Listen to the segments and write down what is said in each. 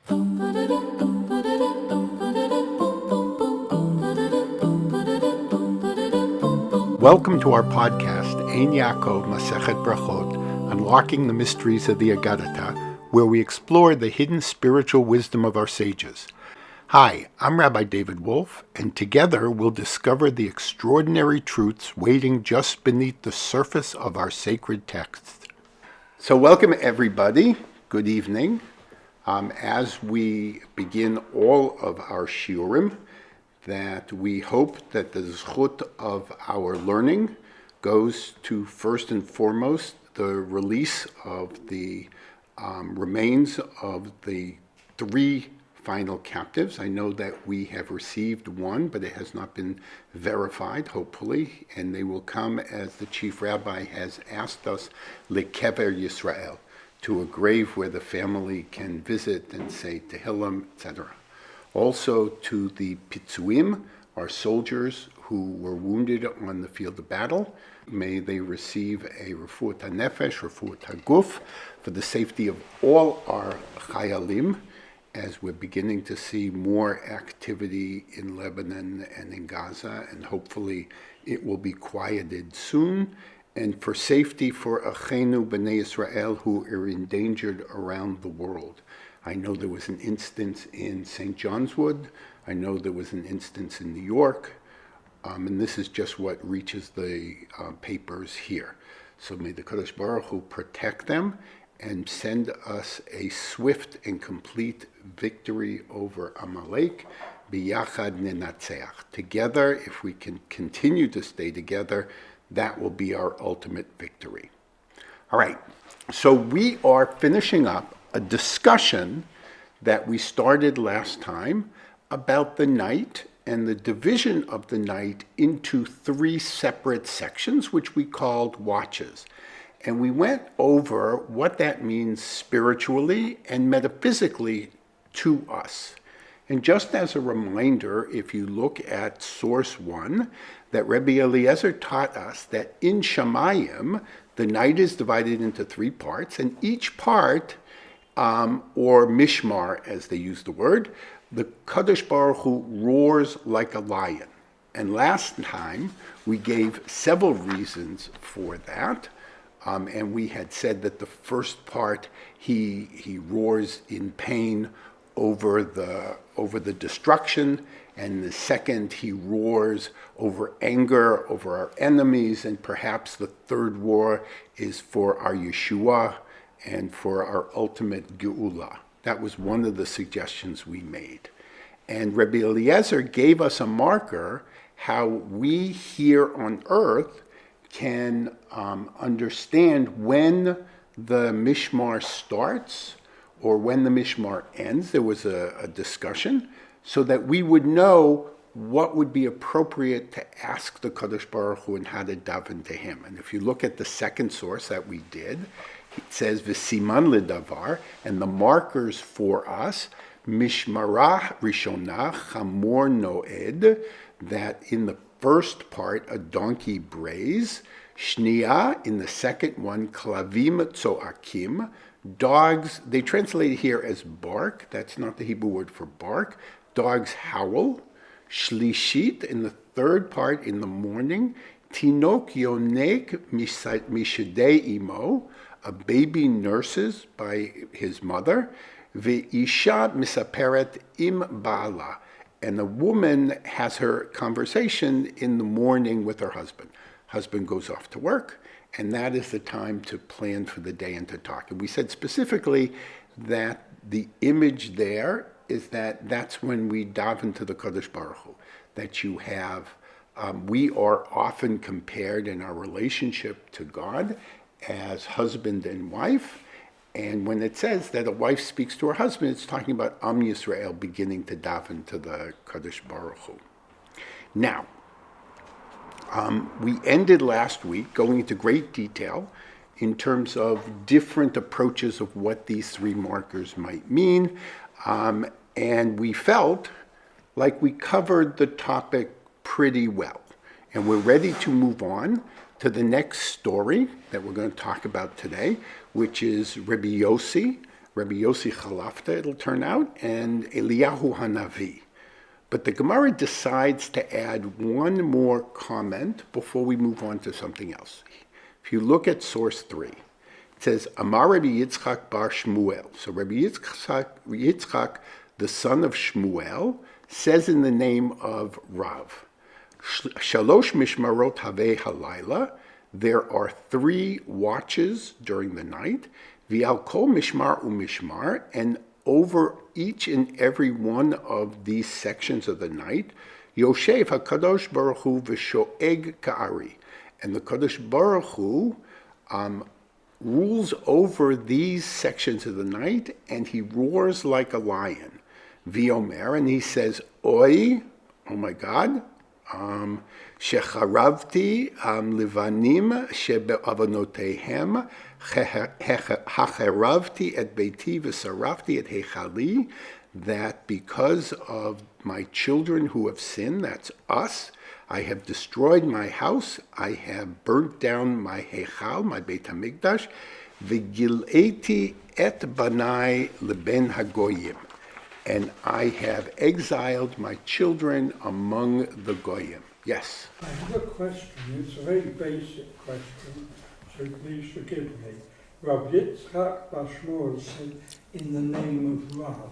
Welcome to our podcast, Ein Ya'akov Masechet Berachot, Unlocking the Mysteries of the Agadah, where we explore the hidden spiritual wisdom of our sages. Hi, I'm Rabbi David Wolf, and together we'll discover the extraordinary truths waiting just beneath the surface of our sacred texts. So welcome everybody. Good evening. As we begin all of our shiurim, that we hope that the zchut of our learning goes to, first and foremost, the release of the remains of the three final captives. I know that we have received one, but it has not been verified, hopefully, and they will come, as the chief rabbi has asked us, lekever Yisrael, to a grave where the family can visit and say tehillim, etc. Also to the pitzuim, our soldiers who were wounded on the field of battle. May they receive a refuat hanefesh, refuat haguf, for the safety of all our chayalim, as we're beginning to see more activity in Lebanon and in Gaza, and hopefully it will be quieted soon. And for safety for Achenu B'nai Israel who are endangered around the world. I know there was an instance in St. John's Wood. I know there was an instance in New York. And this is just what reaches the papers here. So may the Kadosh Baruch Hu protect them and send us a swift and complete victory over Amalek. Biyachad nenatzeach. Together, if we can continue to stay together, that will be our ultimate victory. All right, so we are finishing up a discussion that we started last time about the night and the division of the night into three separate sections, which we called watches. And we went over what that means spiritually and metaphysically to us. And just as a reminder, if you look at source 1, that Rabbi Eliezer taught us that in Shamayim, the night is divided into three parts, and each part, or Mishmar, as they use the word, the Kadosh Baruch Hu roars like a lion. And last time, we gave several reasons for that. And we had said that the first part, he roars in pain over the destruction, and the second, he roars over anger, over our enemies, and perhaps the third roar is for our Yeshua and for our ultimate Geula. That was one of the suggestions we made. And Rabbi Eliezer gave us a marker how we here on earth can understand when the Mishmar starts or when the Mishmar ends. There was a discussion so that we would know what would be appropriate to ask the Kadosh Baruch Hu and how to daven to him. And if you look at the second source that we did, it says V'siman ledavar, and the markers for us, Mishmarah Rishonah Chamor Noed, that in the first part a donkey brays, Shniya, in the second one, Klavim Tzoakim, dogs, they translate it here as bark, that's not the Hebrew word for bark, dogs howl, Shlishit, in the third part in the morning, Tinok Yonek Mishadei Imo, a baby nurses by his mother, Ve'isha Misaperet Im Bala, and the woman has her conversation in the morning with her husband. Husband goes off to work, and that is the time to plan for the day and to talk. And we said specifically that the image there is that that's when we daven to the Kadosh Baruch Hu, that you have, we are often compared in our relationship to God as husband and wife. And when it says that a wife speaks to her husband, it's talking about Am Yisrael beginning to daven to the Kadosh Baruch Hu. Now, we ended last week going into great detail in terms of different approaches of what these three markers might mean. And we felt like we covered the topic pretty well. And we're ready to move on to the next story that we're going to talk about today, which is Rabbi Yosi, Rabbi Yosi Chalafta, it'll turn out, and Eliyahu HaNavi. But the Gemara decides to add one more comment before we move on to something else. If you look at source 3, it says, Amar Rabbi Yitzchak bar Shmuel. So Rabbi Yitzchak, the son of Shmuel, says in the name of Rav, Shalosh Mishmarot Havei Halayla, there are 3 watches during the night, V'al kol mishmar u'mishmar, and over each and every one of these sections of the night, Yoshev HaKadosh Baruch Hu v'shoeg ka'ari. And the Kadosh Baruch Hu rules over these sections of the night, and he roars like a lion. V'omer, and he says, Oi, oh my God, shecharavti levanim shebe'avonotehem, hacharavti et beiti v'sarafti et heichali, that because of my children who have sinned, that's us, I have destroyed my house, I have burnt down my heichal, my Beit HaMikdash, v'gil'eti et banai leben hagoyim, and I have exiled my children among the goyim. Yes? I have a question. It's a very basic question, so please forgive me. Rabbi Yitzchak bar Shmuel said, in the name of Rav,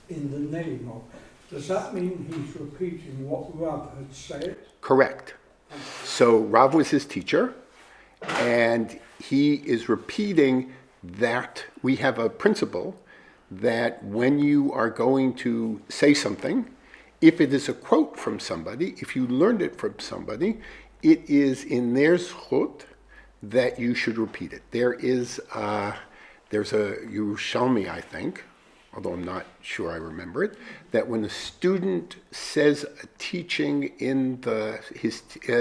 in the name of. Does that mean he's repeating what Rav had said? Correct. So Rav was his teacher, and he is repeating that we have a principle that when you are going to say something, if it is a quote from somebody, if you learned it from somebody, it is in their zchut that you should repeat it. There's a Yerushalmi, I think, although I'm not sure I remember it, that when a student says a teaching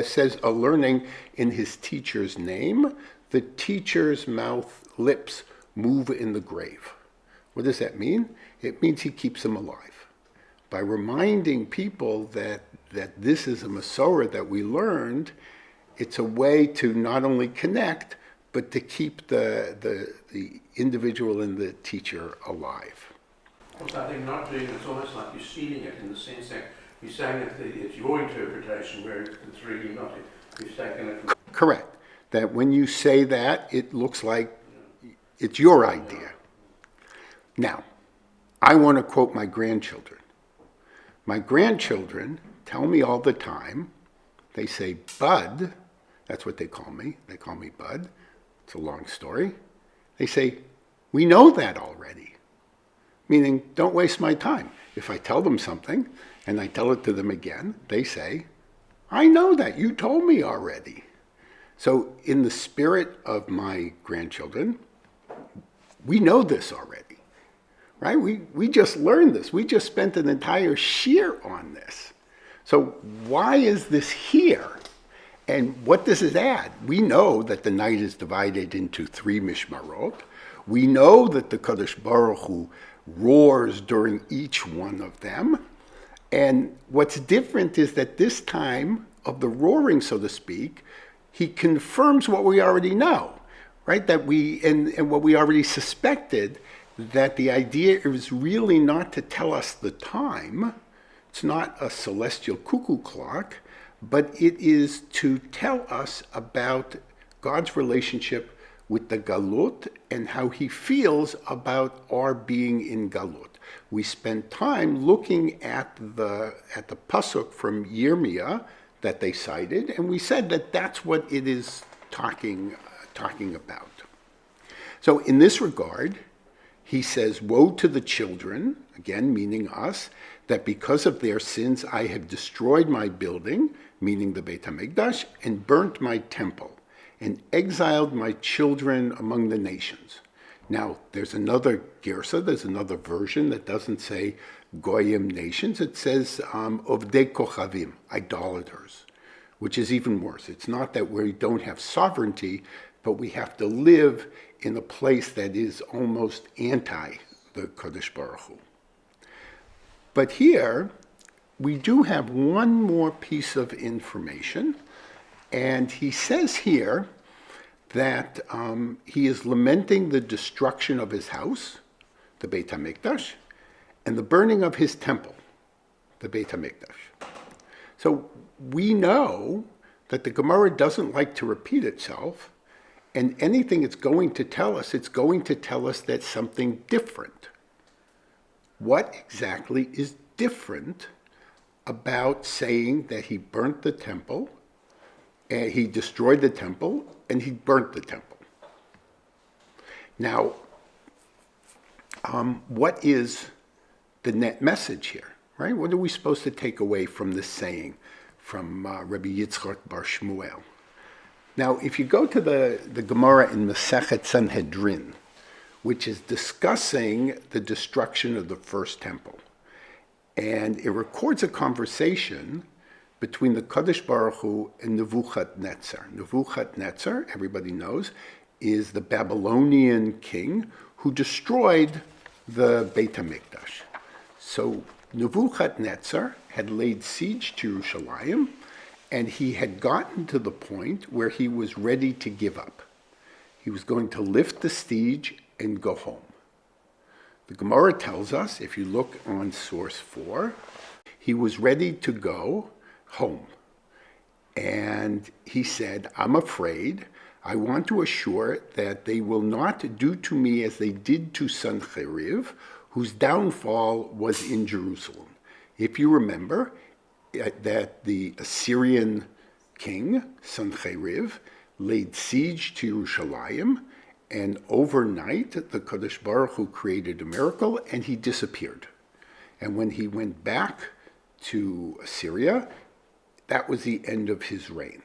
says a learning in his teacher's name, the teacher's lips move in the grave. What does that mean? It means he keeps them alive. By reminding people that this is a Masorah that we learned, it's a way to not only connect, but to keep the individual and the teacher alive. Also, I think not doing it's almost like you're stealing it in the sense that you're saying that it's your interpretation, where it's really not. You've taken it from... Correct. That when you say that, it looks like it's your idea. Now, I want to quote my grandchildren. My grandchildren tell me all the time, they say, Bud, that's what they call me Bud. It's a long story. They say, we know that already. Meaning, don't waste my time. If I tell them something and I tell it to them again, they say, I know that, you told me already. So in the spirit of my grandchildren, we know this already. Right? We just learned this. We just spent an entire shiur on this. So why is this here? And what does it add? We know that the night is divided into 3 Mishmarot. We know that the Kadosh Baruch Hu roars during each one of them. And what's different is that this time of the roaring, so to speak, he confirms what we already know, right? That and what we already suspected, that the idea is really not to tell us the time. It's not a celestial cuckoo clock, but it is to tell us about God's relationship with the Galut and how he feels about our being in Galut. We spent time looking at the pasuk from Yirmiyah that they cited, and we said that that's what it is talking about. So in this regard, he says, woe to the children, again meaning us, that because of their sins I have destroyed my building, meaning the Beit HaMikdash, and burnt my temple, and exiled my children among the nations. Now, there's another girsa, there's another version that doesn't say goyim nations, it says ovdei kochavim, idolaters, which is even worse. It's not that we don't have sovereignty, but we have to live in a place that is almost anti the Kadosh Baruch Hu. But here, we do have one more piece of information, and he says here that he is lamenting the destruction of his house. the Beit HaMikdash, and the burning of his temple, the Beit HaMikdash. So we know that the Gemara doesn't like to repeat itself, and anything it's going to tell us that something different. What exactly is different about saying that he burnt the temple, and he destroyed the temple, and he burnt the temple? Now, what is the net message here, right? What are we supposed to take away from this saying from Rabbi Yitzchak bar Shmuel? Now, if you go to the Gemara in Masechet Sanhedrin, which is discussing the destruction of the first temple, and it records a conversation between the Kadosh Baruch Hu and Nebuchadnezzar. Nebuchadnezzar, everybody knows, is the Babylonian king who destroyed the Beit HaMikdash. So Nebuchadnezzar had laid siege to Jerusalem, and he had gotten to the point where he was ready to give up. He was going to lift the siege and go home. The Gemara tells us, if you look on source 4, he was ready to go home. And he said, I'm afraid, I want to assure that they will not do to me as they did to Sanhedrin, whose downfall was in Jerusalem. If you remember that the Assyrian king, Sanhedrin, laid siege to Jerusalem, and overnight the Kadosh Baruch Hu created a miracle and he disappeared. And when he went back to Assyria, that was the end of his reign.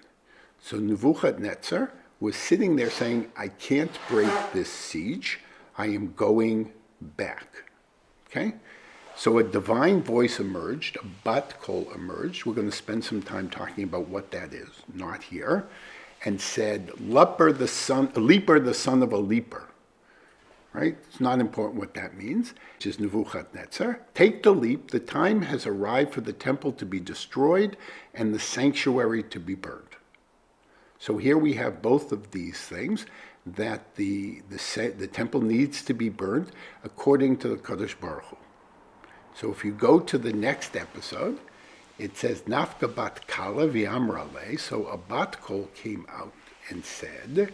So Nebuchadnezzar was sitting there saying, I can't break this siege, I am going back. Okay? So a divine voice emerged, a bat kol emerged. We're going to spend some time talking about what that is, not here, and said, leper the son of a leper. Right? It's not important what that means. Which is Nebuchadnezzar. Take the leap. The time has arrived for the temple to be destroyed and the sanctuary to be burned. So here we have both of these things, that the temple needs to be burned according to the Kadosh Baruch Hu. So if you go to the next episode, it says, Nafka bat kala v'amrale. So a bat kol came out and said,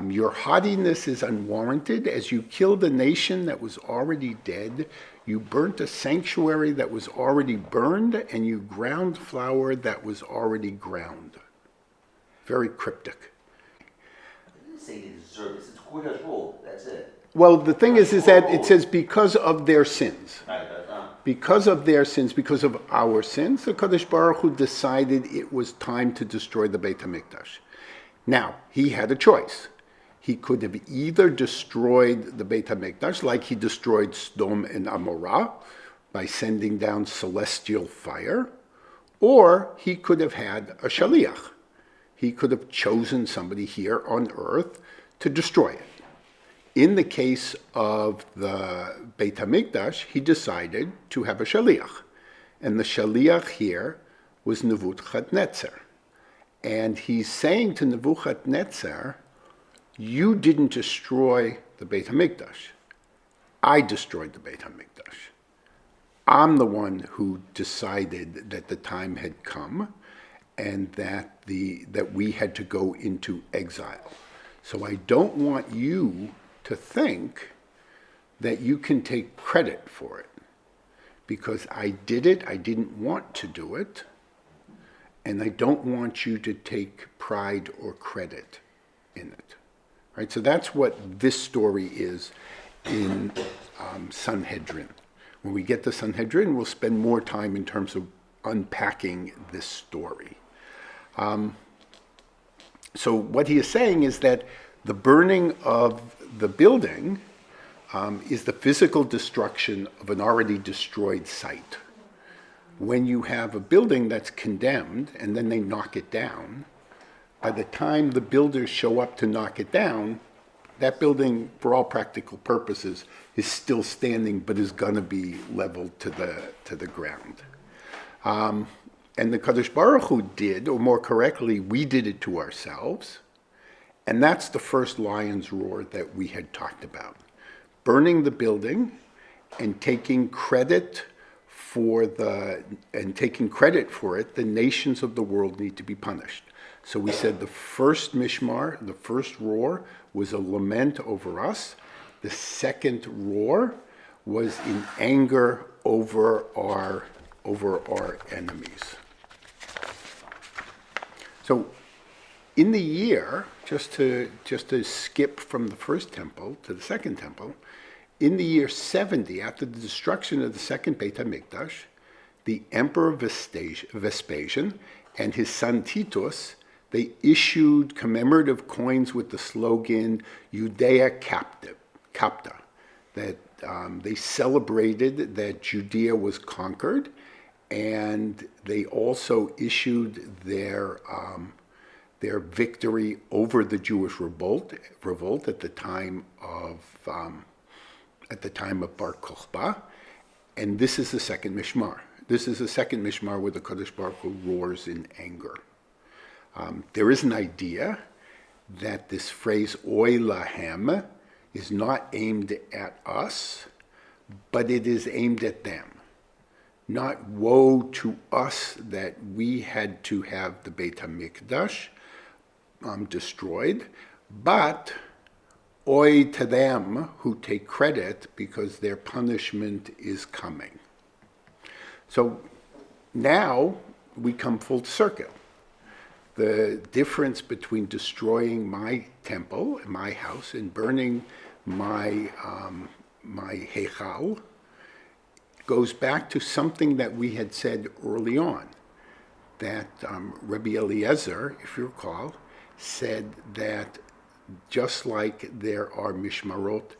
your haughtiness is unwarranted. As you killed a nation that was already dead, you burnt a sanctuary that was already burned, and you ground flour that was already ground. Very cryptic. It didn't say they deserve this. It's Koda's rule. That's it. Well, the thing is that it says because of their sins. Right, Because of their sins, because of our sins, the Kadosh Baruch Hu decided it was time to destroy the Beit HaMikdash. Now, he had a choice. He could have either destroyed the Beit HaMikdash like he destroyed Sodom and Amorah by sending down celestial fire, or he could have had a shaliach. He could have chosen somebody here on earth to destroy it. In the case of the Beit HaMikdash, he decided to have a shaliach. And the shaliach here was Nebuchadnezzar. And he's saying to Nebuchadnezzar, you didn't destroy the Beit HaMikdash. I destroyed the Beit HaMikdash. I'm the one who decided that the time had come and that we had to go into exile. So I don't want you to think that you can take credit for it, because I did it, I didn't want to do it, and I don't want you to take pride or credit in it. Right? So that's what this story is in Sanhedrin. When we get to Sanhedrin, we'll spend more time in terms of unpacking this story. So what he is saying is that the burning of the building is the physical destruction of an already destroyed site. When you have a building that's condemned and then they knock it down, by the time the builders show up to knock it down, that building, for all practical purposes, is still standing but is going to be leveled to the ground. And the Kadosh Baruch Hu did, or more correctly, we did it to ourselves. And that's the first lion's roar that we had talked about. Burning the building and taking credit for it, the nations of the world need to be punished. So we said the first mishmar, the first roar, was a lament over us. The second roar was in anger over our enemies. So in the year, just to skip from the first temple to the second temple, in the year 70, after the destruction of the second Beit HaMikdash, the Emperor Vespasian and his son Titus, they issued commemorative coins with the slogan Judea Capta, that they celebrated that Judea was conquered, and they also issued their victory over the Jewish revolt at the time of Bar Kokhba, and this is the second Mishmar. This is the second Mishmar where the Kadosh Baruch Hu roars in anger. There is an idea that this phrase "Oy lahem" is not aimed at us, but it is aimed at them. Not woe to us that we had to have the Beit HaMikdash destroyed, but oy to them who take credit because their punishment is coming. So now we come full circle. The difference between destroying my temple, my house, and burning my heichal goes back to something that we had said early on, that Rabbi Eliezer, if you recall, said that just like there are Mishmarot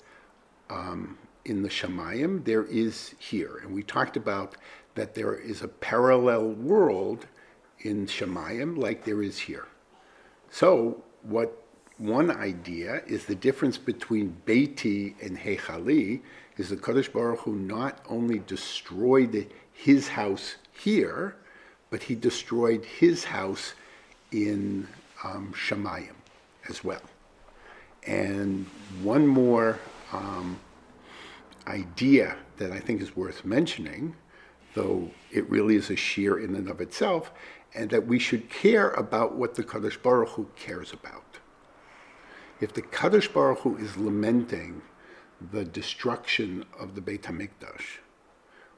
in the Shamayim, there is here. And we talked about that there is a parallel world in Shamayim like there is here. So one idea is the difference between Beiti and Heichali is the Kadosh Baruch Hu not only destroyed his house here, but he destroyed his house in Shamayim as well. And one more idea that I think is worth mentioning, though it really is a shiur in and of itself, and that we should care about what the Kadosh Baruch Hu cares about. If the Kadosh Baruch Hu is lamenting the destruction of the Beit HaMikdash,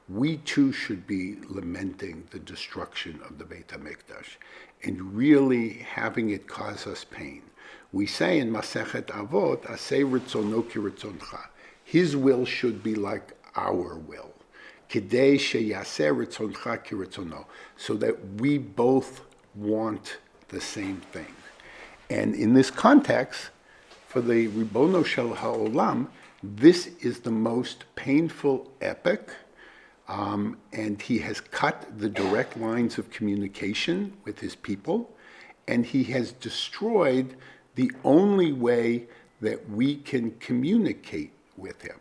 we too should be lamenting the destruction of the Beit HaMikdash and really having it cause us pain. We say in Masechet Avot, Aseh ritzono ki ritzoncha. His will should be like our will. Kidei sheyaseh ritzoncha ki ritzono. So that we both want the same thing. And in this context, for the Ribono Shel HaOlam, this is the most painful epic, and he has cut the direct lines of communication with his people, and he has destroyed the only way that we can communicate with him.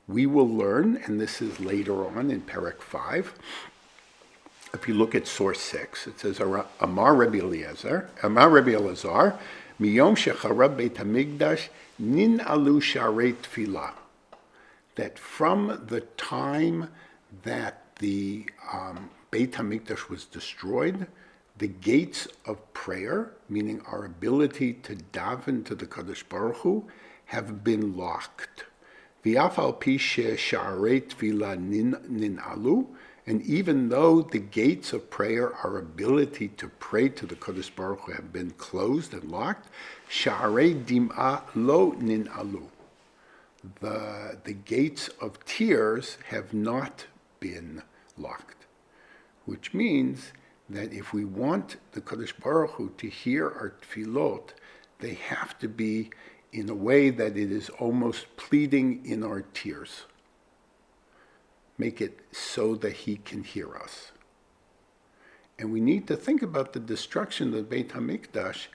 We will learn, and this is later on in Perek 5, if you look at source 6, it says, Amar Rabbi Elazar, Miyom shecharab Beit HaMikdash nin alu sharei tefillah. That from the time that the Beit HaMikdash was destroyed, the gates of prayer, meaning our ability to daven to the Kadosh Baruch Hu, have been locked. V'af al pi she'sharei tefillah nin alu, and even though the gates of prayer, our ability to pray to the Kadosh Baruch Hu, have been closed and locked, sha'arei dim'a lo nin alu. The gates of tears have not been locked, which means that if we want the Kadosh Baruch Hu to hear our tefillot, they have to be in a way that it is almost pleading in our tears. Make it so that he can hear us. And we need to think about the destruction of the Beit HaMikdash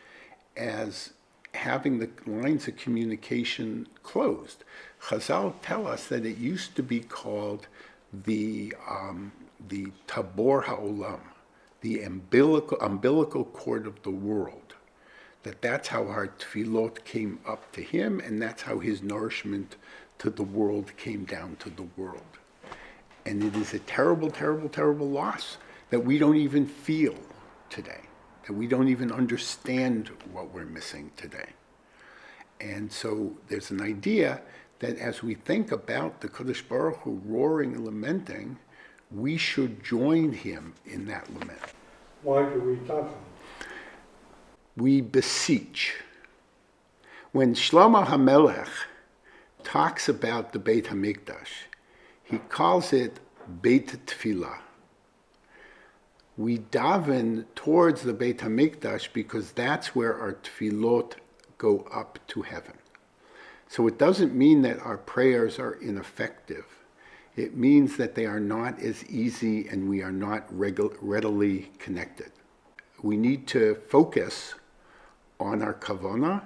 as having the lines of communication closed. Chazal tell us that it used to be called the Tabor HaOlam, the umbilical cord of the world. That's how our tefillot came up to him, and that's how his nourishment to the world came down to the world. And it is a terrible, terrible, terrible loss that we don't even feel today, that we don't even understand what we're missing today. And so there's an idea that as we think about the Kadosh Baruch Hu roaring and lamenting, we should join him in that lament. Why do we daven? We beseech. When Shlomo HaMelech talks about the Beit HaMikdash, he calls it Beit Tefillah. We daven towards the Beit HaMikdash because that's where our tefillot go up to heaven. So it doesn't mean that our prayers are ineffective. It means that they are not as easy and we are not readily connected. We need to focus on our kavanah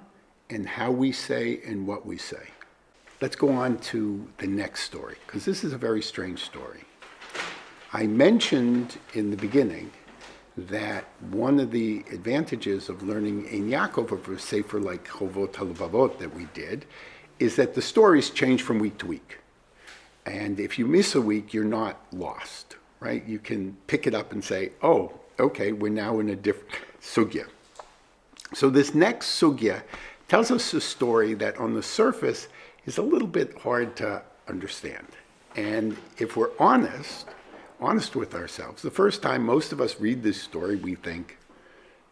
and how we say and what we say. Let's go on to the next story, because this is a very strange story. I mentioned in the beginning that one of the advantages of learning Ein Ya'akov, of a sefer like Chovot HaLevavot that we did, is that the stories change from week to week. And if you miss a week, you're not lost, right? You can pick it up and say, oh, okay, we're now in a different sugya. So this next sugya tells us a story that on the surface is a little bit hard to understand. And if we're honest with ourselves, the first time most of us read this story, we think,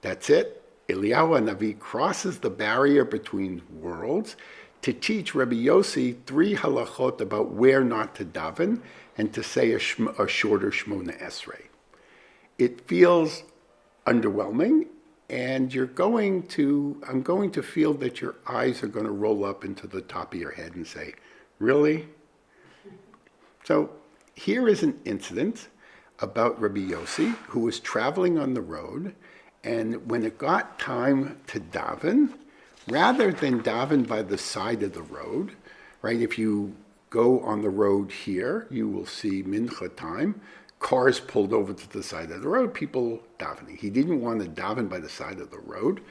that's it. Eliyahu HaNavi crosses the barrier between worlds to teach Rabbi Yosi 3 halachot about where not to daven and to say a shorter Shmona Esrei. It feels underwhelming, and I'm going to feel that your eyes are going to roll up into the top of your head and say, really? So here is an incident about Rabbi Yosi, who was traveling on the road, and when it got time to daven, rather than daven by the side of the road, right, if you go on the road here, you will see mincha time, cars pulled over to the side of the road, people davening. He didn't want to daven by the side of the road,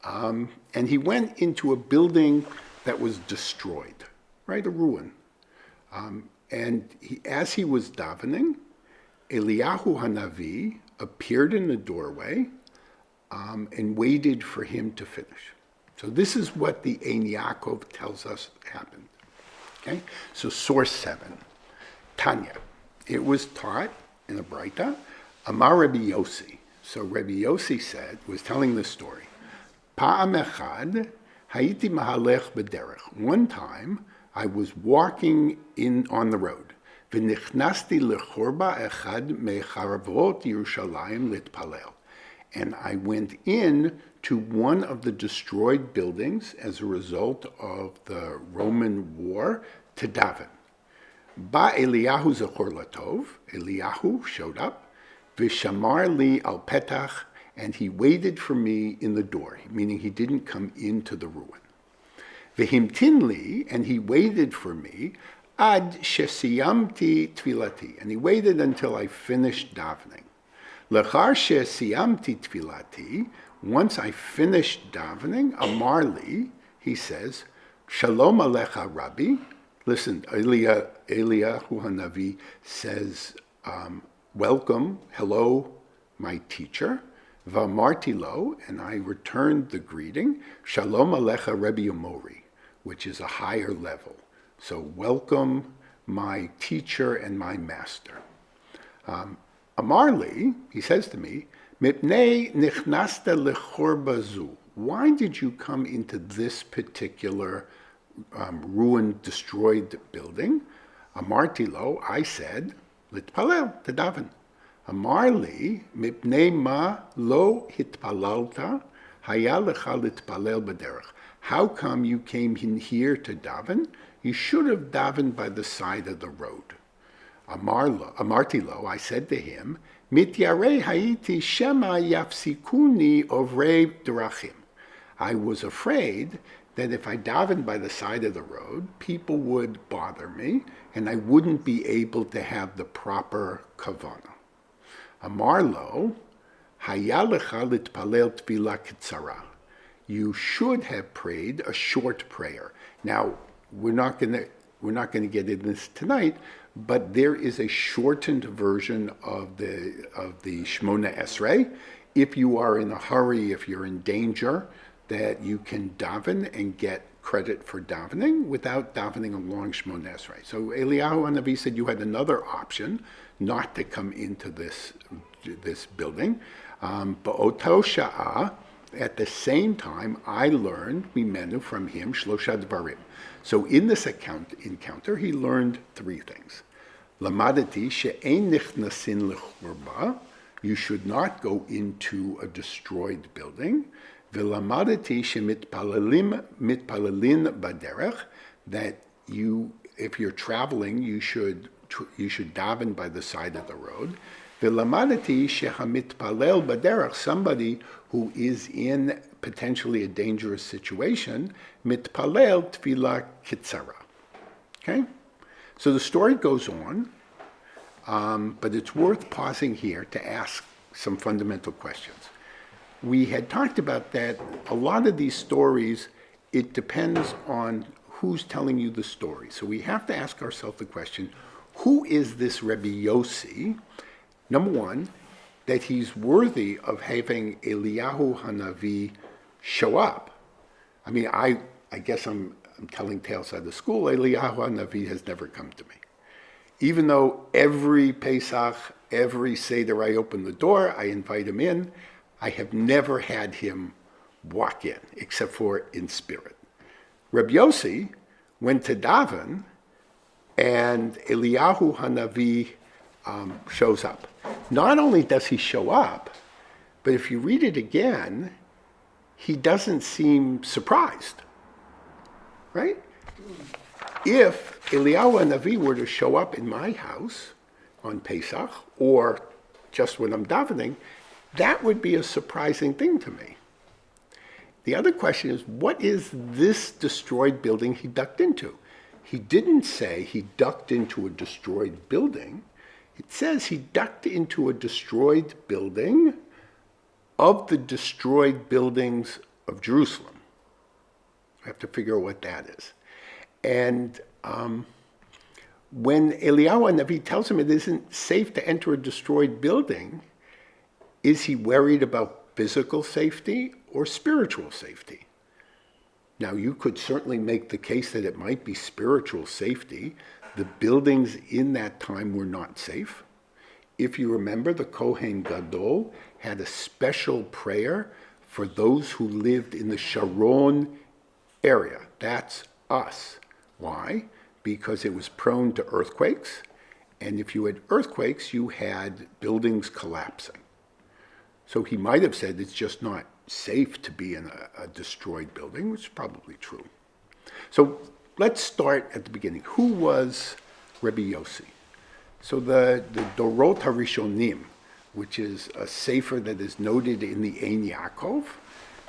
and he went into a building that was destroyed, right, a ruin. As he was davening, Eliyahu HaNavi appeared in the doorway and waited for him to finish. So this is what the Ein Ya'akov tells us happened. Okay, so source 7, Tanya. It was taught in a Braita, Amar Rabbi Yosi. So Rabbi Yosi was telling this story. Pa'am echad hayiti mahalech b'derech. One time I was walking on the road. V'nichnasti lechorvah echad mecharavot Yerushalayim litpalel. And I went in to one of the destroyed buildings as a result of the Roman war to daven. Ba Eliyahu zechor latov, Eliyahu showed up, v'shamar li al petach, and he waited for me in the door, meaning he didn't come into the ruin. V'himtin li, and he waited for me, ad shesiyamti tfilati, and he waited until I finished davening. Lechar shesiyamti tfilati, once I finished davening, Amar li, he says, Shalom alecha Rabbi. Listen, Eliyahu HaNavi says, welcome, hello, my teacher. V'amarti lo, and I returned the greeting, Shalom alecha Rebbe Yomori, which is a higher level. So welcome, my teacher and my master. Amar li, he says to me, Mipnei nichnasta lechorvah zu. Why did you come into this particular ruined, destroyed building? Amarti lo, I said, litpalel, to daven. Amar li, mipnei ma lo hitpalalta, haya lecha litpalel b'derech. How come you came in here to daven? You should have davened by the side of the road. Amarti lo, I said to him, mityarei hayiti shema yafsikuni ovrei derachim. I was afraid that if I davened by the side of the road, people would bother me, and I wouldn't be able to have the proper kavanah. Amar lo, haya lecha litpalel tefillah kitzara. You should have prayed a short prayer. Now, we're not going to we're not going to get into this tonight, but there is a shortened version of the Shmona Esrei. If you are in a hurry, if you're in danger, that you can daven and get credit for davening without davening a long Shmona Esrei. So Eliyahu HaNavi said you had another option not to come into this building. Ba'oto sha'ah, at the same time, I learned mimenu from him shlosha dvarim. So in this encounter, he learned three things. Lamadati she'ein nichnasin lechorvah, you should not go into a destroyed building. V'lamadati she'mitpalelin baderech, that if you're traveling, you should daven by the side of the road. V'lamadati she'hamitpalel baderech, somebody who is in potentially a dangerous situation, mitpalel tefillah kitzara. Okay? So the story goes on, but it's worth pausing here to ask some fundamental questions. We had talked about that a lot of these stories, it depends on who's telling you the story. So we have to ask ourselves the question, who is this Rabbi Yosi? Number one, that he's worthy of having Eliyahu HaNavi show up. I mean, I guess I'm telling tales out of school. Eliyahu HaNavi has never come to me. Even though every Pesach, every Seder I open the door, I invite him in, I have never had him walk in, except for in spirit. Rabbi Yosi went to daven, and Eliyahu HaNavi shows up. Not only does he show up, but if you read it again, he doesn't seem surprised, right? If Eliyahu HaNavi were to show up in my house on Pesach, or just when I'm davening, that would be a surprising thing to me. The other question is, what is this destroyed building he ducked into? He didn't say he ducked into a destroyed building. It says he ducked into a destroyed building of the destroyed buildings of Jerusalem. I have to figure out what that is. And when Eliyahu HaNavi tells him it isn't safe to enter a destroyed building, is he worried about physical safety or spiritual safety? Now, you could certainly make the case that it might be spiritual safety. The buildings in that time were not safe. If you remember, the Kohen Gadol had a special prayer for those who lived in the Sharon area. That's us. Why? Because it was prone to earthquakes, and if you had earthquakes, you had buildings collapsing. So he might have said it's just not safe to be in a destroyed building, which is probably true. So let's start at the beginning. Who was Rabbi Yosi? So the Dorot HaRishonim, which is a sefer that is noted in the Ein Ya'akov,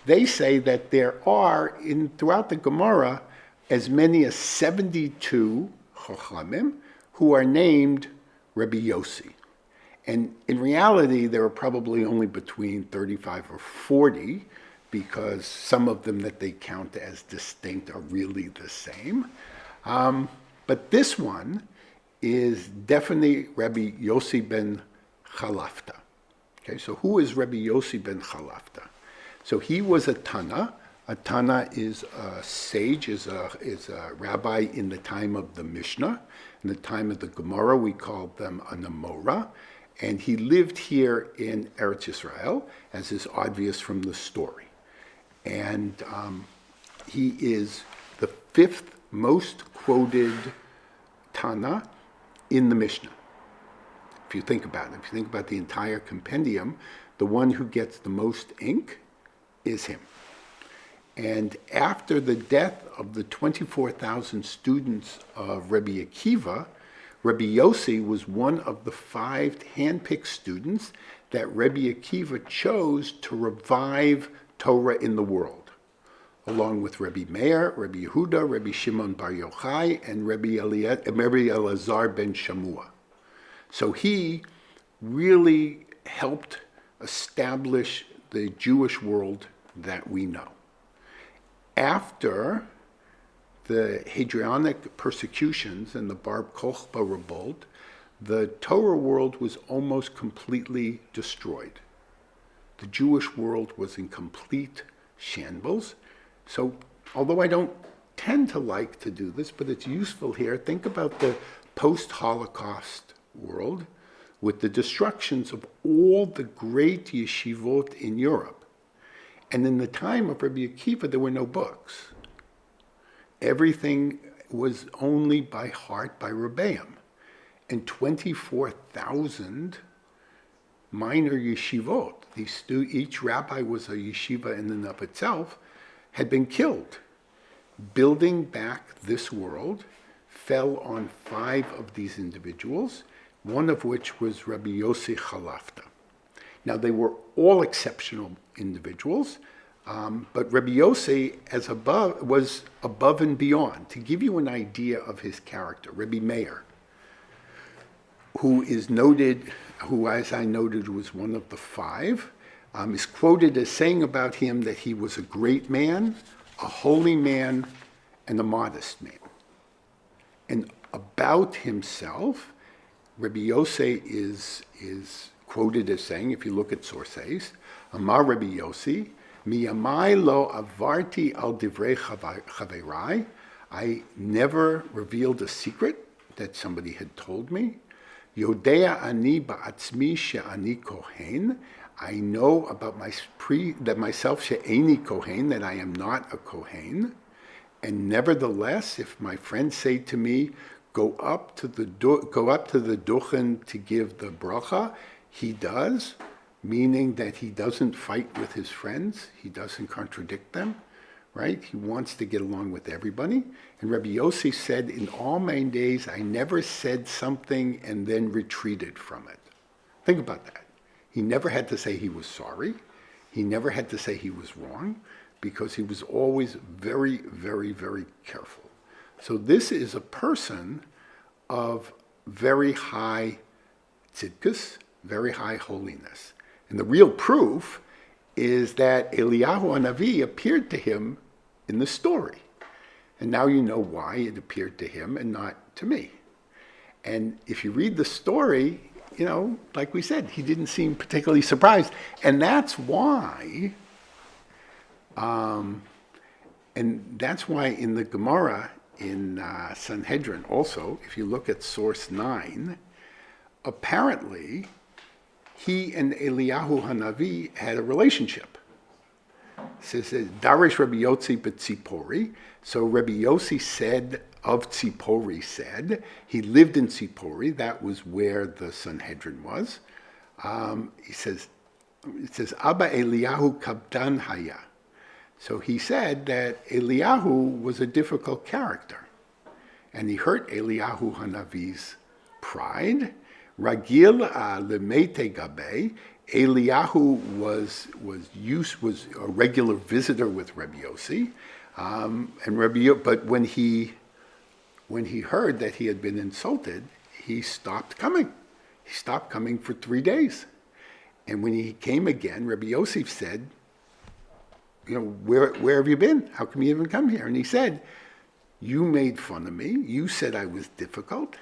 they say that there are, throughout the Gemara, as many as 72 Chachamim who are named Rabbi Yosi. And in reality, there are probably only between 35 or 40, because some of them that they count as distinct are really the same. But this one is definitely Rabbi Yosi ben Chalafta. Okay, so who is Rabbi Yosi ben Chalafta? So he was a Tana. A Tana is a sage, is a rabbi in the time of the Mishnah. In the time of the Gemara, we called them a Namora. And he lived here in Eretz Yisrael, as is obvious from the story. And he is the fifth most quoted Tana in the Mishnah. If you think about it, if you think about the entire compendium, the one who gets the most ink is him. And after the death of the 24,000 students of Rabbi Akiva, Rabbi Yosi was one of the 5 handpicked students that Rabbi Akiva chose to revive Torah in the world, along with Rabbi Meir, Rabbi Yehuda, Rabbi Shimon Bar Yochai, and Rabbi Elazar ben Shamua. So he really helped establish the Jewish world that we know. After the Hadrianic persecutions and the Bar Kokhba revolt, the Torah world was almost completely destroyed. The Jewish world was in complete shambles. So, although I don't tend to like to do this, but it's useful here, think about the post-Holocaust world with the destructions of all the great yeshivot in Europe. And in the time of Rabbi Akiva, there were no books. Everything was only by heart by Rebbeim. And 24,000 minor yeshivot, each rabbi was a yeshiva in and of itself, had been killed. Building back this world fell on 5 of these individuals, one of which was Rabbi Yosi Chalafta. Now, they were all exceptional individuals, but Rabbi Yosi was above and beyond. To give you an idea of his character, Rabbi Meir, who, as I noted, was one of the 5, is quoted as saying about him that he was a great man, a holy man, and a modest man. And about himself, Rabbi Yosi is quoted as saying, if you look at sources, Amar Rabbi Yosi, Miyamai lo avarti al divrei chaverai, I never revealed a secret that somebody had told me. Yodea ani ba'atzmi she'ani kohen, I know about that myself she'eni kohen, that I am not a kohen. And nevertheless, if my friends say to me, go up to the duchen to give the bracha, he does, meaning that he doesn't fight with his friends, he doesn't contradict them, right? He wants to get along with everybody. And Rabbi Yosi said, in all my days, I never said something and then retreated from it. Think about that. He never had to say he was sorry. He never had to say he was wrong, because he was always very, very, very careful. So this is a person of very high tzidkus, very high holiness. And the real proof is that Eliyahu HaNavi appeared to him in the story. And now you know why it appeared to him and not to me. And if you read the story, like we said, he didn't seem particularly surprised. And that's why in the Gemara in Sanhedrin also, if you look at source 9, apparently he and Eliyahu HaNavi had a relationship. It says, Darish Rabbi Yosi b'Tzipori. So Rabbi Yosi said, of Tzipori said, he lived in Tzipori, that was where the Sanhedrin was. It says, Abba Eliyahu kabdan haya. So he said that Eliyahu was a difficult character, and he hurt Eliyahu HaNavi's pride. Ragil lemete gabe. Eliyahu was a regular visitor with Rabbi Yosi, but when he heard that he had been insulted, he stopped coming. He stopped coming for 3 days, and when he came again, Rabbi Yosi said, where have you been? How come you even come here? And he said, you made fun of me. You said I was difficult.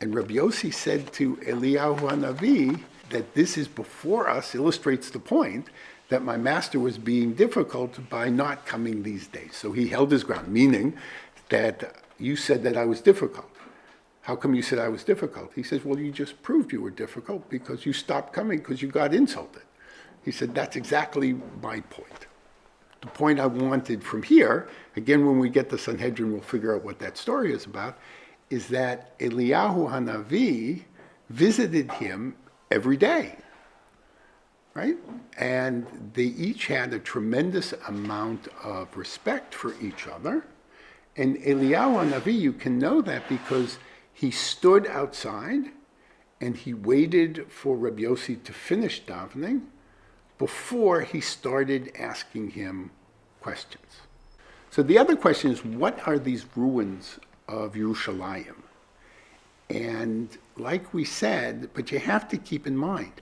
And Rabbi Yosi said to Eliyahu HaNavi that this is before us, illustrates the point that my master was being difficult by not coming these days. So he held his ground, meaning that you said that I was difficult. How come you said I was difficult? He says, well, you just proved you were difficult because you stopped coming because you got insulted. He said, that's exactly my point. The point I wanted from here, again, when we get to Sanhedrin, we'll figure out what that story is about, is that Eliyahu HaNavi visited him every day, right? And they each had a tremendous amount of respect for each other. And Eliyahu HaNavi, you can know that because he stood outside and he waited for Rabbi Yosi to finish davening before he started asking him questions. So the other question is, what are these ruins of Yerushalayim? And like we said, but you have to keep in mind,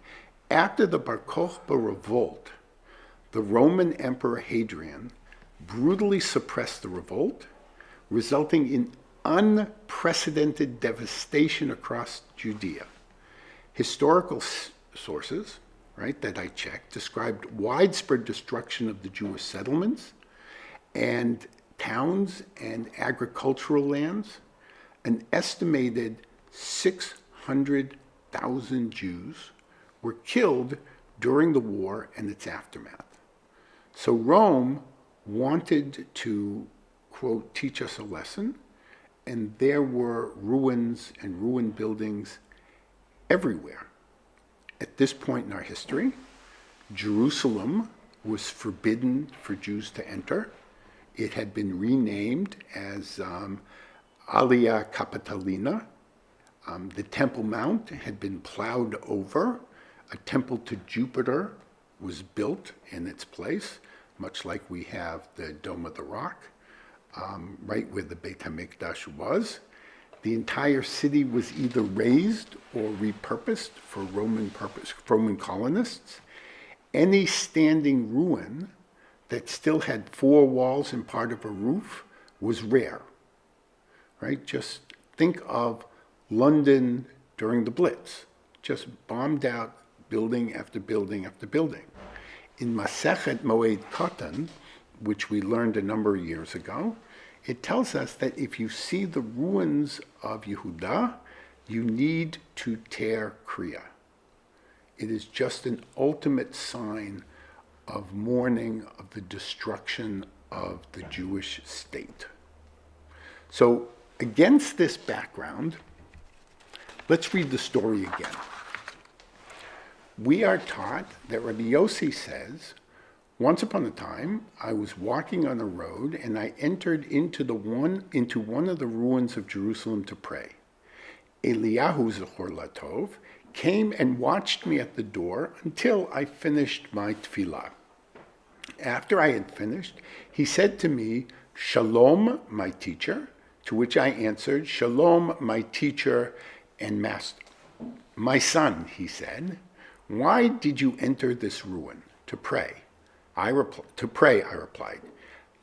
after the Bar Kokhba revolt, the Roman Emperor Hadrian brutally suppressed the revolt, resulting in unprecedented devastation across Judea. Historical sources, right, that I checked, described widespread destruction of the Jewish settlements and towns and agricultural lands. An estimated 600,000 Jews were killed during the war and its aftermath. So Rome wanted to, quote, teach us a lesson, and there were ruins and ruined buildings everywhere. At this point in our history, Jerusalem was forbidden for Jews to enter. It had been renamed as Aliyah Capitolina. The Temple Mount had been plowed over. A temple to Jupiter was built in its place, much like we have the Dome of the Rock, right where the Beit HaMikdash was. The entire city was either razed or repurposed for Roman colonists. Any standing ruin that still had 4 walls and part of a roof was rare, right? Just think of London during the Blitz, just bombed out building after building after building. In Masechet Moed Katan, which we learned a number of years ago, it tells us that if you see the ruins of Yehuda, you need to tear Kriya. It is just an ultimate sign of mourning of the destruction of the Jewish state. So against this background, let's read the story again. We are taught that Rabbi Yosi says, once upon a time, I was walking on a road and I entered into one of the ruins of Jerusalem to pray. Eliyahu Zechor Latov came and watched me at the door until I finished my tefillah. After I had finished, he said to me, Shalom, my teacher, to which I answered, Shalom, my teacher and master. My son, he said, why did you enter this ruin? To pray. I replied.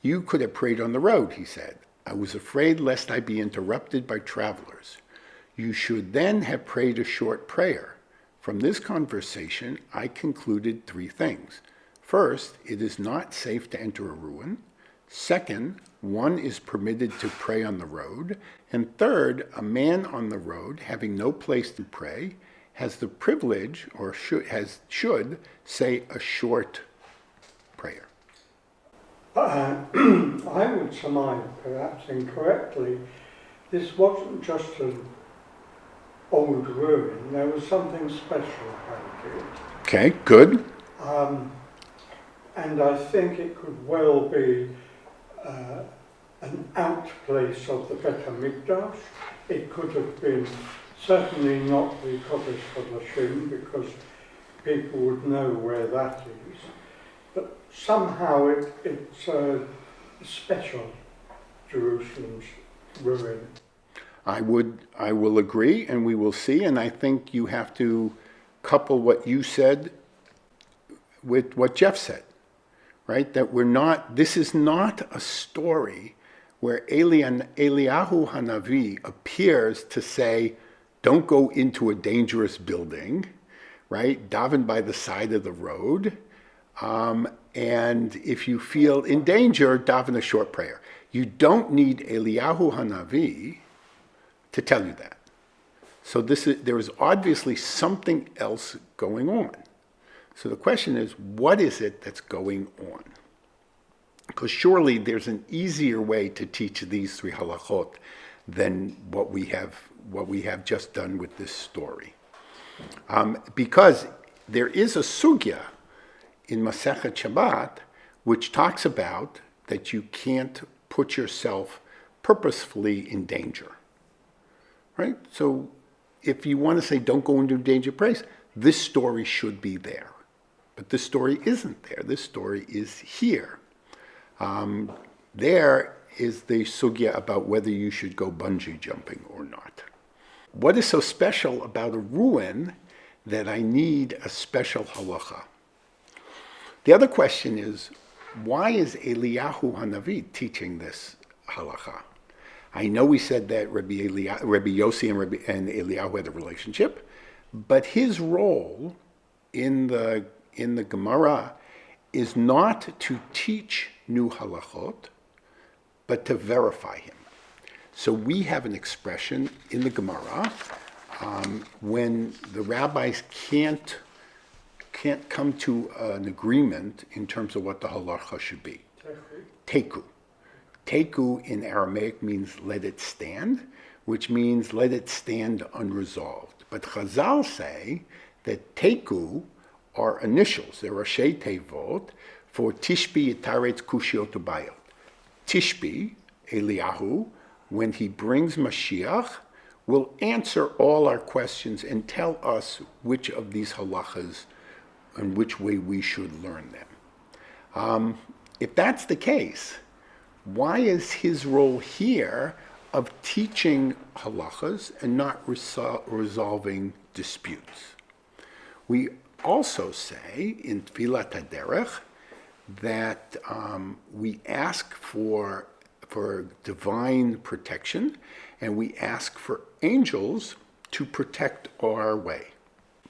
You could have prayed on the road, he said. I was afraid lest I be interrupted by travelers. You should then have prayed a short prayer. From this conversation, I concluded 3 things. First, it is not safe to enter a ruin. Second, one is permitted to pray on the road. And third, a man on the road, having no place to pray, has the privilege, or should say a short prayer. I would surmise, perhaps incorrectly, this wasn't just an old ruin. There was something special about it. Okay, good. And I think it could well be an outplace of the Beit HaMikdash. It could have been certainly not the Kodesh Kodashim, because people would know where that is. But somehow it's a special Jerusalem's ruin. I will agree, and we will see, and I think you have to couple what you said with what Jeff said, right? That this is not a story where Eliyahu HaNavi appears to say, don't go into a dangerous building, right? Daven by the side of the road. And if you feel in danger, daven a short prayer. You don't need Eliyahu HaNavi to tell you that. So there is obviously something else going on. So the question is, what is it that's going on? Because surely there's an easier way to teach these 3 halachot than what we have just done with this story. Because there is a sugya in Masechet Shabbat which talks about that you can't put yourself purposefully in danger. Right? So if you want to say don't go into danger place, this story should be there. But this story isn't there. This story is here. There is the sugya about whether you should go bungee jumping or not. What is so special about a ruin that I need a special halacha? The other question is, why is Eliyahu HaNavi teaching this halacha? I know we said that Rabbi Yosi and Eliyahu had a relationship, but his role in the Gemara is not to teach new halachot, but to verify him. So we have an expression in the Gemara when the rabbis can't come to an agreement in terms of what the halacha should be. Teku. Teku in Aramaic means let it stand, which means let it stand unresolved. But Chazal say that teku are initials. They're Rashi Tevot for Tishbi Yitaretz Kushiot Ubayot. Tishbi, Eliyahu, when he brings Mashiach, will answer all our questions and tell us which of these halachas and which way we should learn them. If that's the case, why is his role here of teaching halachas and not resolving disputes? We also say in Tefillat HaDerech that we ask for divine protection, and we ask for angels to protect our way.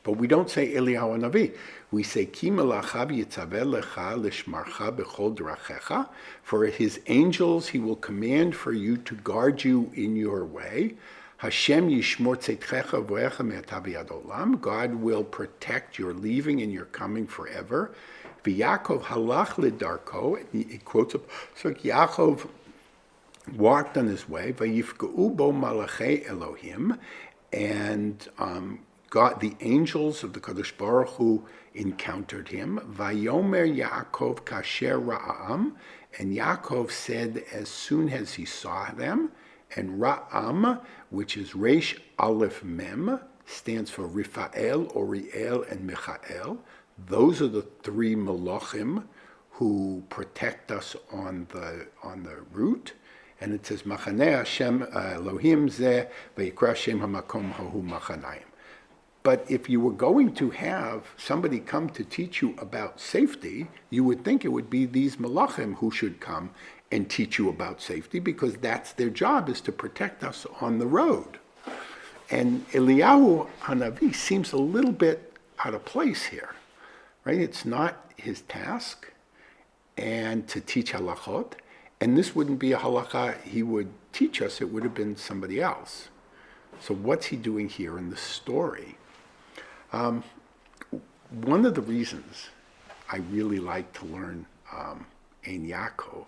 But we don't say Eliyahu HaNavi. We say, Ki melachav yitzaveh lecha lishmarcha b'chol drachecha. For his angels he will command for you to guard you in your way. Hashem yishmor tzedchecha v'echa me'atav yad olam. God will protect your leaving and your coming forever. V'Yaakov halach ledarko. He quotes, so Yaakov walked on his way, vayifga'u bo malachei Elohim, and God, the angels of the Kadosh Baruch Hu encountered him. Vayomer Ya'akov kasher ra'am, and Yaakov said as soon as he saw them, and ra'am, which is Resh Aleph Mem, stands for Rifael, Oriel, and Michael. Those are the three Malachim who protect us on the route. And it says, Machaneh Hashem Elohim zeh vayikra Hashem hamakom hahu machanayim. But if you were going to have somebody come to teach you about safety, you would think it would be these malachim who should come and teach you about safety, because that's their job, is to protect us on the road. And Eliyahu HaNavi seems a little bit out of place here, right? It's not his task and to teach halachot. And this wouldn't be a halakha he would teach us, it would have been somebody else. So what's he doing here in the story? One of the reasons I really like to learn Ein Ya'akov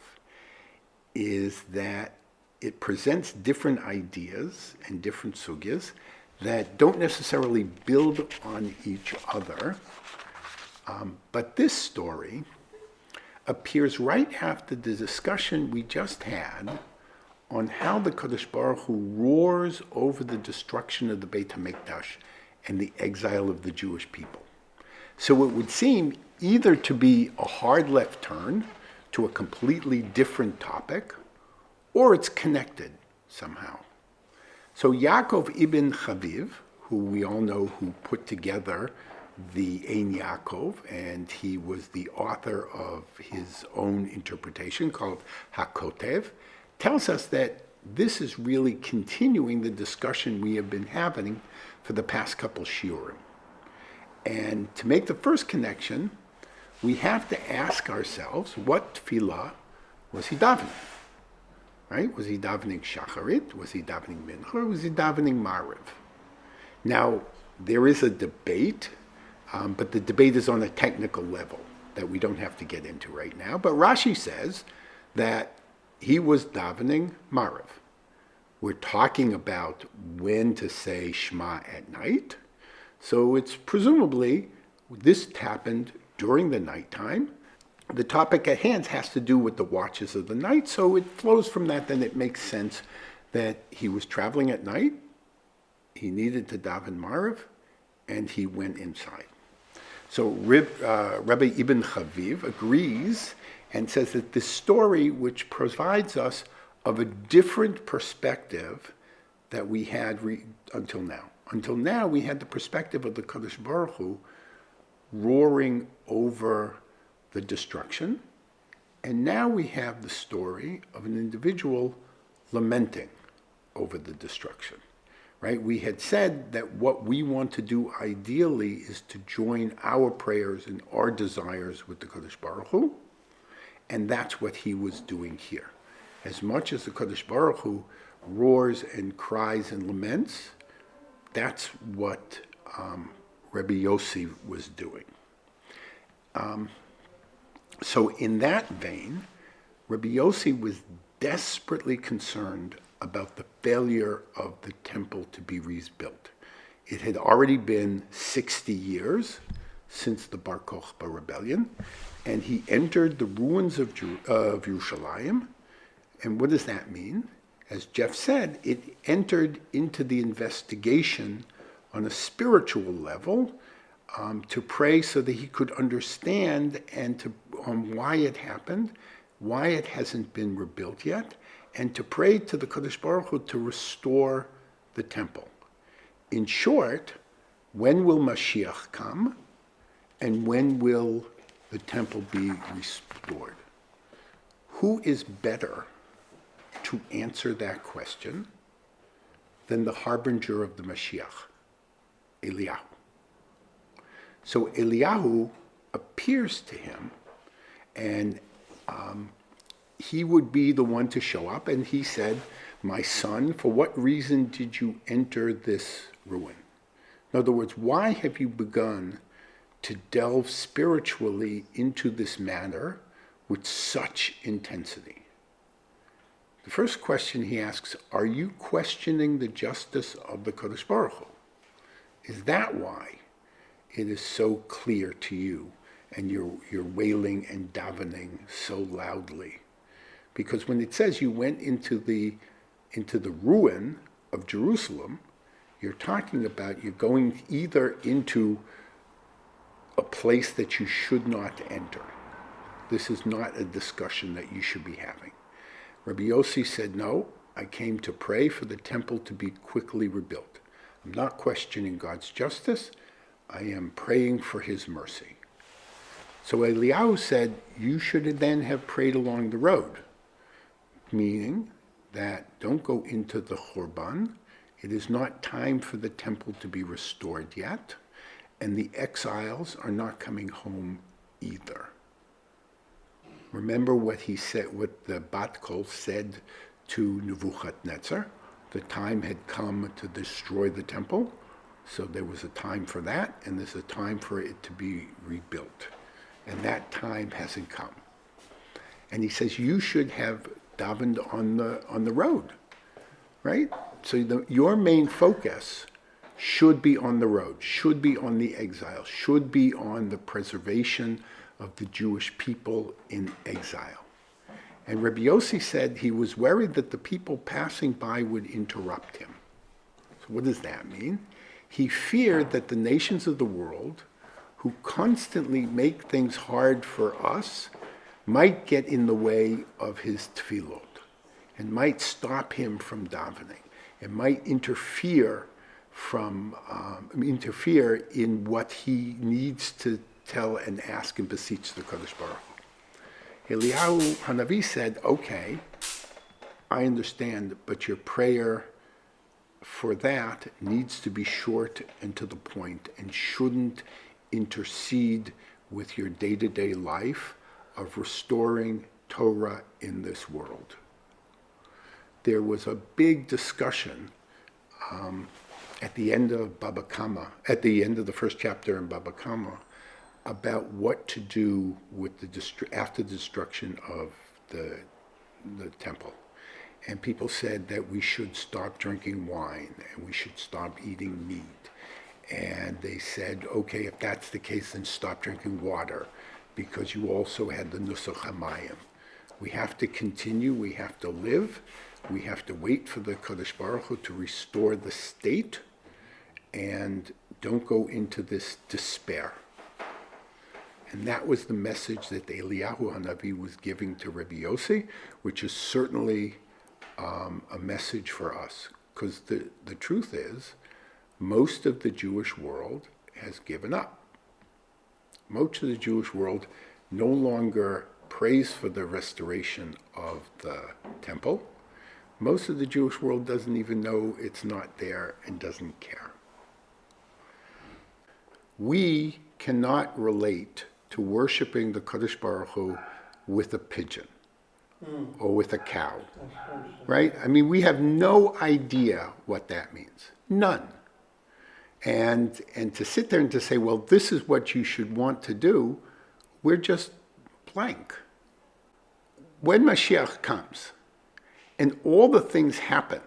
is that it presents different ideas and different sugyas that don't necessarily build on each other. But this story appears right after the discussion we just had on how the Kadosh Baruch Hu roars over the destruction of the Beit HaMikdash and the exile of the Jewish people. So it would seem either to be a hard left turn to a completely different topic, or it's connected somehow. So Yaakov ibn Chaviv, who we all know who put together the Ein Ya'akov, and he was the author of his own interpretation called HaKotev, tells us that this is really continuing the discussion we have been having for the past couple shiurim. And to make the first connection, we have to ask ourselves, what tefillah was he davening? Right? Was he davening shacharit? Was he davening mincha? Or was he davening mariv? Now, there is a debate, but the debate is on a technical level that we don't have to get into right now. But Rashi says that he was davening mariv. We're talking about when to say Shema at night. So it's presumably this happened during the nighttime. The topic at hand has to do with the watches of the night, so it flows from that. Then it makes sense that he was traveling at night, he needed to daven mariv, and he went inside. So Rabbi Ibn Chaviv agrees and says that this story, which provides us of a different perspective that we had until now. Until now, we had the perspective of the Kadosh Baruch Hu roaring over the destruction, and now we have the story of an individual lamenting. over the destruction, right? We had said that what we want to do ideally is to join our prayers and our desires with the Kadosh Baruch Hu, and that's what he was doing here. As much as the Kadosh Baruch Hu roars and cries and laments, that's what Rabbi Yosi was doing. So in that vein, Rabbi Yosi was desperately concerned about the failure of the temple to be rebuilt. It had already been 60 years since the Bar Kokhba rebellion, and he entered the ruins of Yerushalayim. And what does that mean? As Jeff said, it entered into the investigation on a spiritual level to pray so that he could understand and on why it happened, why it hasn't been rebuilt yet, and to pray to the Kadosh Baruch Hu to restore the temple. In short, when will Mashiach come, and when will the temple be restored? Who is better to answer that question than the harbinger of the Mashiach, Eliyahu? So Eliyahu appears to him, and he would be the one to show up, and he said, "My son, for what reason did you enter this ruin?" In other words, why have you begun to delve spiritually into this matter with such intensity? The first question he asks, are you questioning the justice of the Kadosh Baruch Hu? Is that why it is so clear to you and you're wailing and davening so loudly? Because when it says you went into the ruin of Jerusalem, you're talking about you're going either into a place that you should not enter. This is not a discussion that you should be having. Rabbi Yosi said, no, I came to pray for the temple to be quickly rebuilt. I'm not questioning God's justice. I am praying for his mercy. So Eliyahu said, you should then have prayed along the road, meaning that don't go into the chorvah. It is not time for the temple to be restored yet, and the exiles are not coming home either. Remember what he said, what the Bat Kol said to Nebuchadnezzar. The time had come to destroy the temple, so there was a time for that, and there's a time for it to be rebuilt. And that time hasn't come. And he says, you should have davened on the road, right? So your main focus should be on the road, should be on the exile, should be on the preservation of the Jewish people in exile. And Rabbi Yosi said he was worried that the people passing by would interrupt him. So what does that mean? He feared that the nations of the world, who constantly make things hard for us, might get in the way of his tefillot and might stop him from davening and might interfere in what he needs to tell and ask and beseech the Kadosh Baruch Hu. Eliyahu HaNavi said, okay, I understand, but your prayer for that needs to be short and to the point and shouldn't intercede with your day-to-day life of restoring Torah in this world. There was a big discussion at the end of Baba Kama, at the end of the first chapter in Baba Kama, about what to do with after the destruction of the temple. And people said that we should stop drinking wine and we should stop eating meat. And they said, okay, if that's the case, then stop drinking water, because you also had the Nusach HaMayim. We have to continue, we have to live, we have to wait for the Kadosh Baruch Hu to restore the state, and don't go into this despair. And that was the message that Eliyahu HaNavi was giving to Rabbi Yosi, which is certainly a message for us. Because the truth is, most of the Jewish world has given up. Most of the Jewish world no longer prays for the restoration of the temple. Most of the Jewish world doesn't even know it's not there and doesn't care. We cannot relate to worshiping the Kadosh Baruch Hu with a pigeon or with a cow, right? I mean, we have no idea what that means. None. And to sit there and to say, well, this is what you should want to do, we're just blank. When Mashiach comes, and all the things happen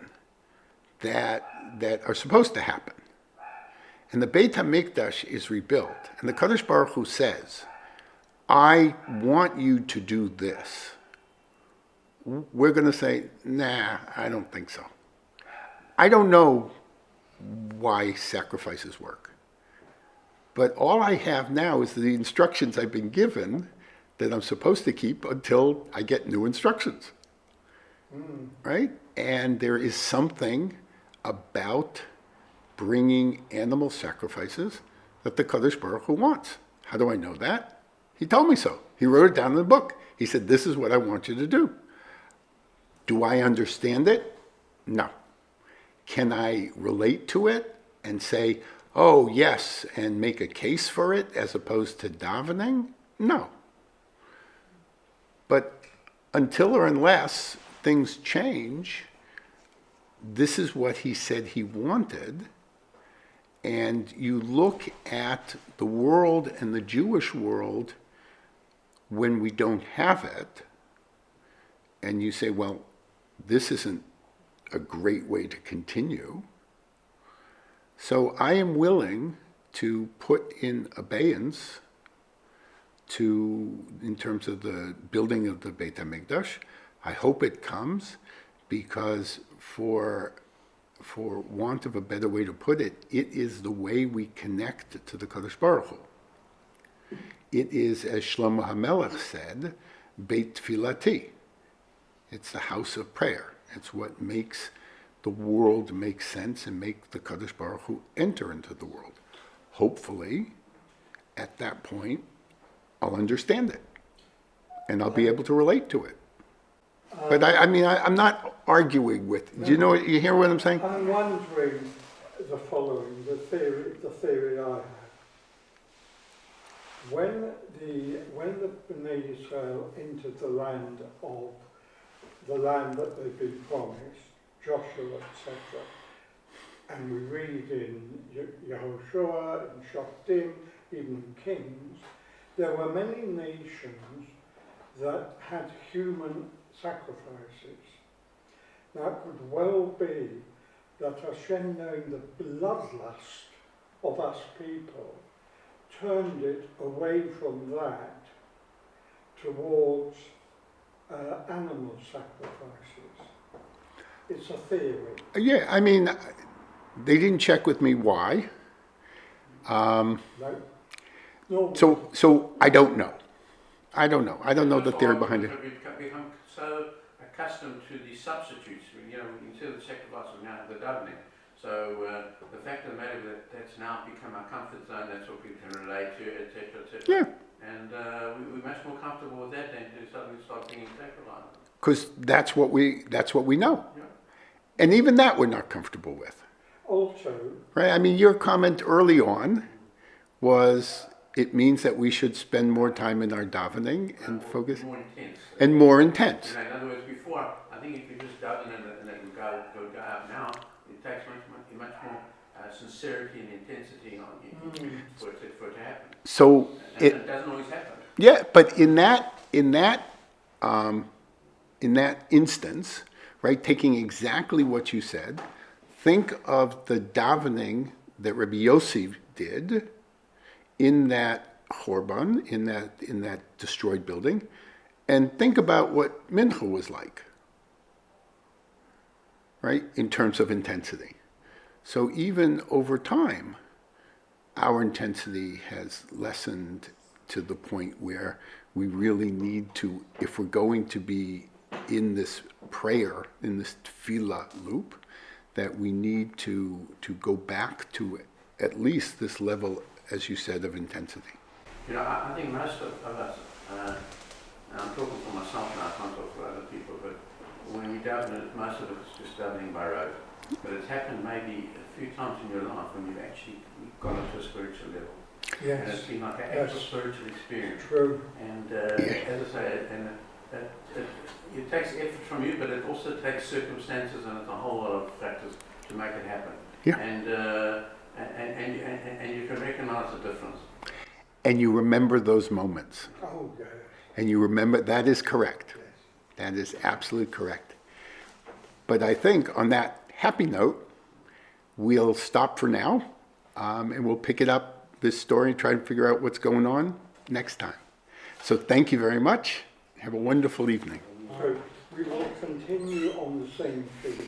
that are supposed to happen, and the Beit HaMikdash is rebuilt, and the Kadosh Baruch Hu says, I want you to do this, we're going to say, nah, I don't think so. I don't know why sacrifices work. But all I have now is the instructions I've been given that I'm supposed to keep until I get new instructions. Right? And there is something about bringing animal sacrifices that the Kadosh Baruch Hu wants. How do I know that? He told me so. He wrote it down in the book. He said, this is what I want you to do. Do I understand it? No. Can I relate to it and say, oh, yes, and make a case for it as opposed to davening? No. But until or unless things change, this is what he said he wanted. And you look at the world and the Jewish world when we don't have it, and you say, well, this isn't a great way to continue. So I am willing to put in abeyance in terms of the building of the Beit HaMikdash. I hope it comes, because for want of a better way to put it, it is the way we connect to the Kadosh Baruch Hu. It is, as Shlomo HaMelech said, Beit Tefillati. It's the house of prayer. It's what makes the world make sense and make the Kadosh Baruch Hu enter into the world. Hopefully, at that point, I'll understand it, and I'll be able to relate to it. But I'm not arguing with. Do you know? You hear what I'm saying? I'm wondering the following: the theory I have. When the Bnei Israel entered the land that they've been promised, Joshua, etc., and we read in Yehoshua, in Shoftim, even in Kings, there were many nations that had human sacrifices. Now it could well be that Hashem, knowing the bloodlust of us people, turned it away from that towards animal sacrifices. It's a theory. Yeah, they didn't check with me why. No? So I don't know. I don't know the theory behind it. We've become so accustomed to the substitutes. Instead of the sacrifice of now the davening. So the fact of the matter is that that's now become our comfort zone. That's what we can relate to, etc., etc. Yeah. And we're much more comfortable with that than to suddenly start thinking sacrifice. Because that's what we know. Yeah. And even that we're not comfortable with. Also, Right? Your comment early on was it means that we should spend more time in our davening and focus. More intense. And more intense. In other words, before, I think if you just daven and then go out now, it takes much more sincerity and intensity on you for it to happen. So And it doesn't always happen. yeah, but in that instance, right, taking exactly what you said, think of the davening that Rabbi Yosi did in that chorvah, in that destroyed building, and think about what Mincha was like, right, in terms of intensity. So even over time, our intensity has lessened to the point where we really need to, if we're going to be in this prayer, in this tefillah loop, that we need to go back to at least this level, as you said, of intensity. I think most of us, and I'm talking for myself now, I can't talk for other people, but when you daven, most of it's just davening by rote. But it's happened maybe a few times in your life when you've actually gone to a spiritual level. And it's Yes, been like an actual spiritual experience. true. And as I say, it takes effort from you, but it also takes circumstances and it's a whole lot of factors to make it happen. Yeah. And you can recognize the difference. And you remember those moments. Oh, yeah. And you remember, that is correct. Yes. That is absolutely correct. But I think on that happy note, we'll stop for now, and we'll pick it up, this story, and try to figure out what's going on next time. So thank you very much. Have a wonderful evening. So we will continue on the same theme.